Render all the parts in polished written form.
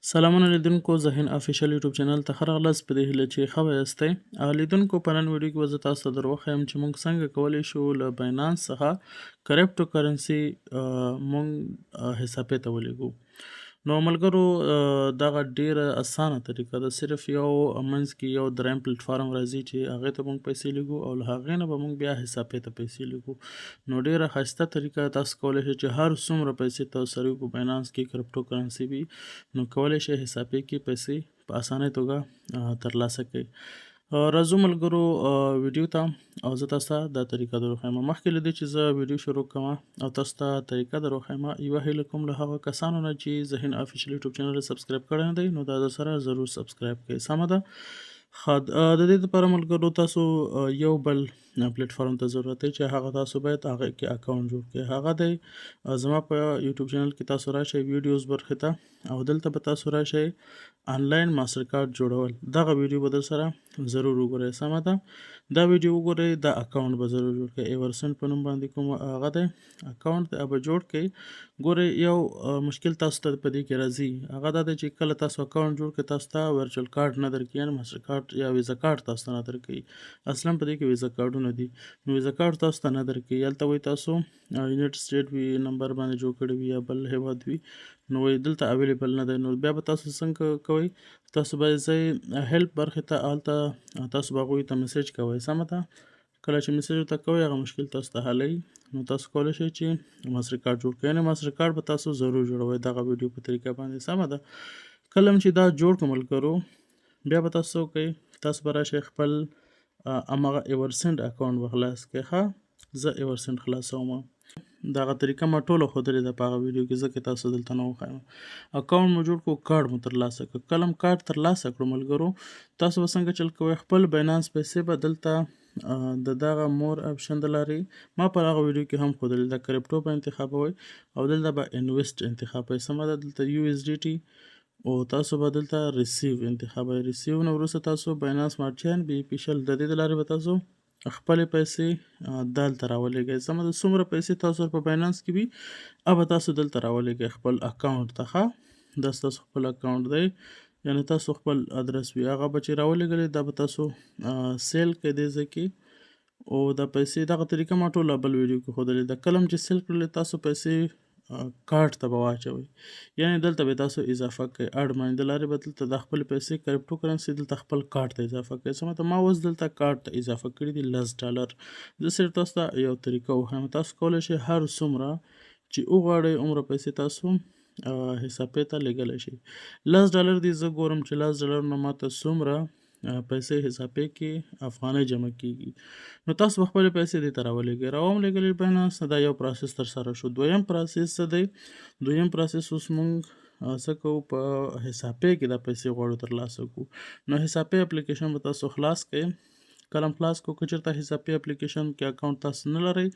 سلامونه لیدونکو زهین افیشل یوټیوب چینل ته ښه راغلاست په دې هیله چې ښه به یاستئ. لیدونکو په نن ویډیو کې به زه تاسو ته در وښیم چې موږ څنګه کولی شو له باینانس څخه کرپټو کرنسي موږ حسابپې ته ولیږو. نو ملګرو دغه ډیره اسانه طریقه ده، صرف یو منځ کې یو دریم پلیټفارم راځي چې هغې ته موږ پیسې لیږو او له هغې نه به موږ بیا حسابپې ته پیسې لیږو. نو ډیره ښایسته طریقه تاسو کولی شئ چې هر څومره پیسې تاسو سره وي په باینانس کې کرپټو کرنسي وي نو کولی شئ حسابپې کې پیسې په اسانۍ توګه ترلاسه کړئ. راځو ملګرو ویډیو ته او زه تاسو ته دا طریقه در وښیم. مخکې له دې چې زه ویډیو شروع کوم او تاسو ته طریقه در وښیم، یوه هیله کوم له هغه کسانو نه چې زهین افیشل یوټیوب چینل سبسکرایب کړی نه دی نو دا در سره ضرور سبسکرایب کړئ. سمه ده. د دې لپاره ملګرو تاسو یو بل پلیټفارم ته ضرورت دی چې هغه تاسو باید هغه کې اکاونټ جوړ کړئ. هغه دی زما په یوټیوب چینل کې تاسو راشئ ویډیوز برخې ته او دلته به تاسو راشئ آنلاین ماستر کارت جوړول. دغه ویډیو به در سره ضرور وګورئ. سمه ده. دا ویډیو وګورئ، دا اکاونټ به ضرور جوړ کړئ. ایورسن په نوم باندې کوم هغه دی اکاونټ دی به جوړ کړئ. ګورئ یو مشکل تاسو ته په دې کې راځي، هغه دا دی چې کله تاسو اکاونټ جوړ کړئ تاسو ته ورچوال کارت نه درکوي، یعنې ماستر کارت یا ویزا کارت تاسو ته نه درکوي. اصلا په دې کې ویزا کارتونه دي نو ویزا کارت تاسو ته نه درکوي. هلته وایي تاسو یونایټډ سټیټ وي نمبر باندې جوړ کړی وي یا بل هیواد وي نو وایي دلته اویلیبل نه دی. نو بیا به تاسو څنګه کوئ؟ تاسو باید ځئ هیلپ برخې ته، هلته تاسو به هغوی ته میسیج کوئ. سمه ده. کله چې میسیج ورته کوئ هغه مشکل تاسو ته حلوي نو تاسو کولی شئ چې ماستر کارت جوړ کړئ. یعنې ماستر کارت به تاسو ضرور جوړوئ دغه ویډیو په طریقه باندې. سمه ده. کله چې دا جوړ کړو ملګرو بیا به تاسو کوئ، تاسو به راشئ خپل هماغه ایورسنډ اکاونټ به خلاص کړئ. ښه، زه ایورسنډ خلاصوم. دغه طریقه ما ټوله ښودلې ده په هغه ویډیو کې، ځکه تاسو دلته نه وښیم. اکاونټ مو جوړ کړو، کارت مو ترلاسه کړو. کله مو کارت ترلاسه کړو ملګرو تاسو به څنګه چل کوئ؟ خپل باینانس پیسې به دلته د دغه مور اپشن د لارې ما په هغه ویډیو کې هم ښودلې ده، کرپټو به انتخابوئ او دلته به انویسټ انتخابوئ. سمه ده. دلته یو اس ډي ټي او تاسو به دلته ریسیو انتخابوئ. ریسیو نه وروسته تاسو باینانس مارچین بي پي شل د دې د لارې به تاسو خپلې پیسې دلته راولېږئ. سمه ده. څومره پیسې تاسو په باینانس کې وي هغه تاسو دلته راولېږئ خپل اکاونټ ته. ښه، دا ستاسو خپل اکاونټ دی، یعنې تاسو خپل ادرس وي هغه به چې راولېږلئ دا به تاسو سیل کړئ دې ځای کې او دا پیسې دغه طریقه ما ټوله بل ویډیو کې ښودلې ده. کله چې سیل کړلې تاسو پیسې کارت ته به واچوئ، یعنې دلته به تاسو اضافه کړئ. اډ مانی د لارې به دلته د خپل پیسې کرپټو کرنسي دلته خپل کارت ته اضافه کړئ. سمه ده. ما اوس دلته کارت ته اضافه کړي دي $10. زه صرف تاسو ته یو طریقه وښیم. تاسو کولی شئ هر څومره چې وغواړئ عمره پیسې تاسو حسابپې ته لیږلی شئ. $10 دي، زه ګورم چې $10 نه ماته څومره پیسې حسابپې کې افغانۍ جمع کیږي نو تاسو به خپلې پیسې دې ته راولېږئ. راولېږلې باینانس دا یو پروسس ترسره شو. دویم پروسس څه دی؟ دویم پروسس اوس موږ څه کوو؟ په حسابپې کې دا پیسې غواړو ترلاسه کړو نو حسابپې اپلیکیشن به تاسو خلاص کړئ. کله خلاص کړو که چېرته حسابپې اپلیکیشن کې اکاونټ تاسو نه لرئ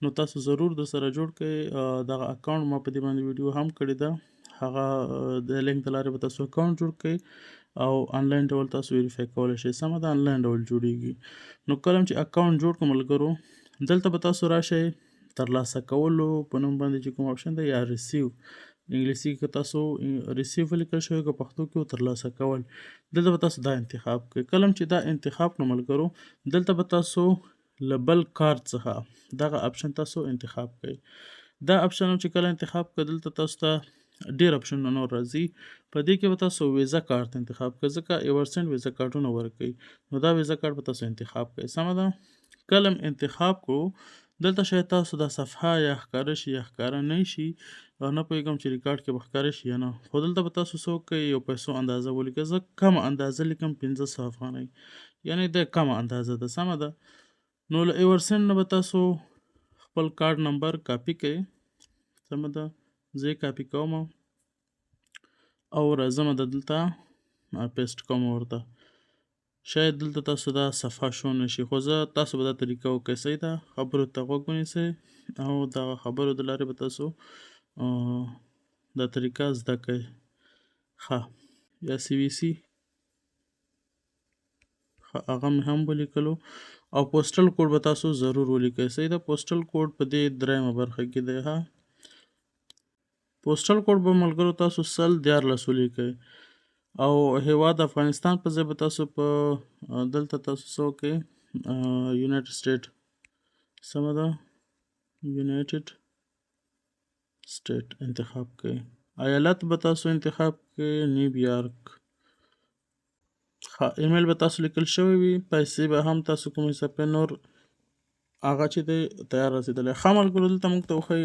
نو تاسو ضرور درسره جوړ کړئ. دغه اکاونټ ما په دې باندې ویډیو هم کړې ده، هغه د لینک د لارې به تاسو اکاونټ جوړ کړئ او آنلاین ډول تاسو ویریفای کولی شئ. سمه ده. آنلاین ډول جوړیږي. نو کله چې اکاونټ جوړ کړو ملګرو دلته به تاسو راشئ ترلاسه کولو په نوم باندې چې کوم اپشن دی یا ریسیو، انګلیسي کې تاسو ریسیو ولیکل شوی که پښتو کې ترلاسه کول، دلته به تاسو دا انتخاب کړئ. کله چې دا انتخاب کړو ملګرو دلته به تاسو له بل کارت څخه دغه اپشن تاسو انتخاب کړئ. دا اپشن چې کله انتخاب کړئ دلته تاسو ته ډېر اپشنونه نور راځي. په دې کې به تاسو ویزا کارت انتخاب کړئ، ځکه ایورسنډ ویزا کارتونه ورکوي نو دا ویزا کارت به تاسو انتخاب کړئ. سمه ده. کله انتخاب کړو دلته شاید تاسو دا صفحه یا ښکاره شي یا ښکاره نه شي، نه پوهېږم چې ریکارډ کې به ښکاره شي یا نه، خو دلته به تاسو څه وکړئ؟ یو پیسو اندازه ولیکئ. زه کمه اندازه لیکم 500 افغانۍ، یعنې د کمه اندازه ده. سمه ده. نو له ایورسنډ نه به تاسو خپل کارت نمبر کاپي کړئ. سمه ده. زه یې کاپي کوم او راځم دلته پیسټ کوم ورته. شاید دلته تاسو دا صفحه شو نشي خو زه تاسو به دا طریقه وکړئ. صحیح ده. خبرو ته غوږ ونیسئ او دغه خبرو د لارې به تاسو دا طریقه زده کړئ. ښه، یا سی وي سي هغه مې هم ولیکلو او پوسټل کوډ به تاسو ضرور ولیکئ. صحیح ده. پوسټل کوډ په دې دریمه برخه کې دی. ها، پوسټل کوډ به ملګرو تاسو 14 ولیکئ او هیواد افغانستان په ځای به تاسو په دلته تاسو څه وکئ یونایټډ سټیټ سمه ده یونایټډ سټیټ انتخاب کړئ ایالت به تاسو انتخاب کړئ نیویارک ایمیل به تاسو لیکل شوی وي پیسې به هم تاسو کوم حساب په نور هغه چې دی تیار رسېدلی ښه ملګرو دلته موږ ته وښایي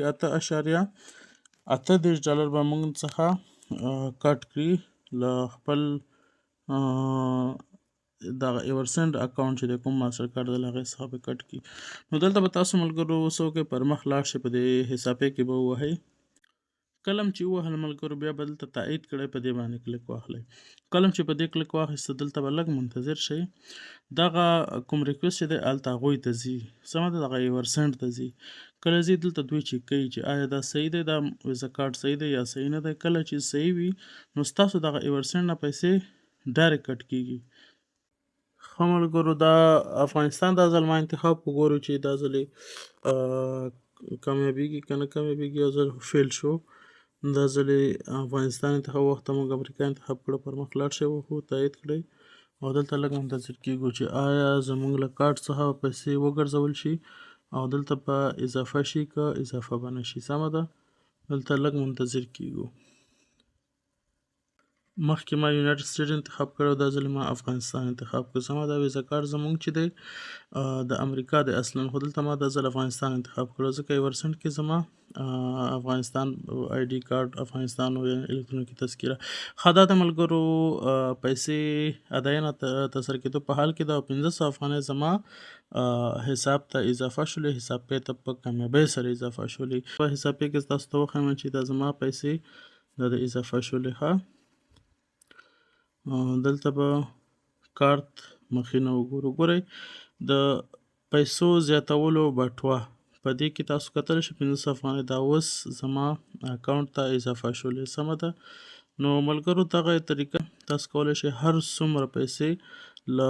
8.38 ډالر به موږ څخه کټ کړي له خپل دغه ایورسنډ اکاونټ چې د کوم ماستر کارت دی له هغې څخه به کټ کړي نو دلته به تاسو ملګرو څه وکړئ پر مخ لاړ شئ په دې حسابپې کې به ووهئ کلم چې ووهل ملګرو بیا به دلته تایید کړئ په دې باندې کلیک واخلئ کلم چې په دې کلیک واخیسته دلته به لږ منتظر شئ دغه کوم ریکویسټ چې دی هلته هغوی ته ځي سمه ده دغه ایورسنډ ته ځي کله ځي دلته دوی چیک کوي چې آیا دا صحیح دی دا ویزا کارت صحیح دی یا صحیح نه دی کله چې صحیح وي نو ستاسو دغه ایورسنډ نه پیسې ډایرکټ کټ کیږي ښه ملګرو دا افغانستان دا ځل ما انتخاب وګورو چې دا ځل کامیابیږي که نه کامیابیږي یو ځل فیل شو دا ځل افغانستان انتخاب وخت موږ امریکا انتخاب کړه پر مخ لاړ شئ وښو تایید کړئ او دلته لږ منتظر کیږو چې آیا زموږ له کارت څخه پیسې وګرځول شي او دلته به اضافه شي که اضافه به نه شي سمه ده دلته لږ منتظر کیږو مخکې ما یونایټډ سټیټ انتخاب کړی دا ځل ما افغانستان انتخاب کړ سمه ده ویزا کارت زموږ چې دی د امریکا دی اصلا خو دلته ما دا ځل افغانستان انتخاب کړو ځکه ایورسنټ کې زما افغانستان آی ډي کارت افغانستان الکترونیکي تذکره ښه دا د ملګرو پیسې اداینه ترسره کېدو په حال کې دا 1500 افغانۍ زما حساب ته اضافه شولې حسابپې ته په کامیابۍ سره اضافه شولې په حسابپې کې تاسو ته وښیم چې دا زما پیسې دا د اضافه شولې ښه دلته به کارت مخینه وګورو ګورئ د پیسو زیاتولو بټوه په دې کې تاسو کتلی شئ 1500 افغانۍ دا اوس زما اکاونټ ته اضافه شولې سمه ده نو ملګرو دغه طریقه تاسو کولی شئ هر څومره پیسې له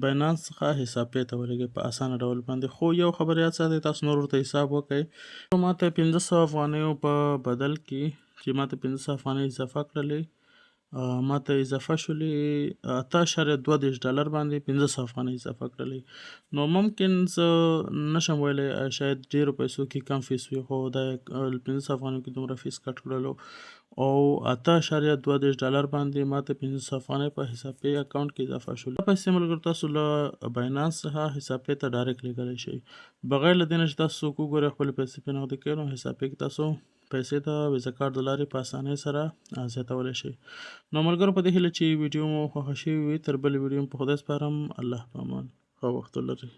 بینانس څخه حسابپې ته ولګئ په اسانه ډول باندې خو یو خبر یاد ساتئ تاسو نور ورته حساب وکړئ ما ته 1500 افغانیو په بدل کې چې ما ته 1500 افغانۍ اضافه کړلې ما ته اضافه شولې 8.32 ډالر باندې 1500 افغانۍ اضافه کړلې نو ممکن زه نشم ویلی شاید ډېرو پیسو کې کم فیس وي خو دا 1500 افغانیو کې دومره فیس کټ کړلو او 8.32 ډالر باندې ما ته 1500 افغانۍ په حسابپې اکاونټ کې اضافه شولې دا پیسې ملګرو تاسو له بینانس څخه حسابپې ته ډایرکټ لیږلی شئ بغیر له دې نه چې تاسو څوک وګورئ خپلې پیسې پرې نغدې کوئ نو حسابپې کې تاسو پیسې د ویزا کارت د لارې په اسانۍ سره زیاتولی شئ نو ملګرو په دې هیله چې ویډیو مو خوښه شوې وي تر بلې ویډیو په خدای سپارم الله په امان ښه وخت ولرئ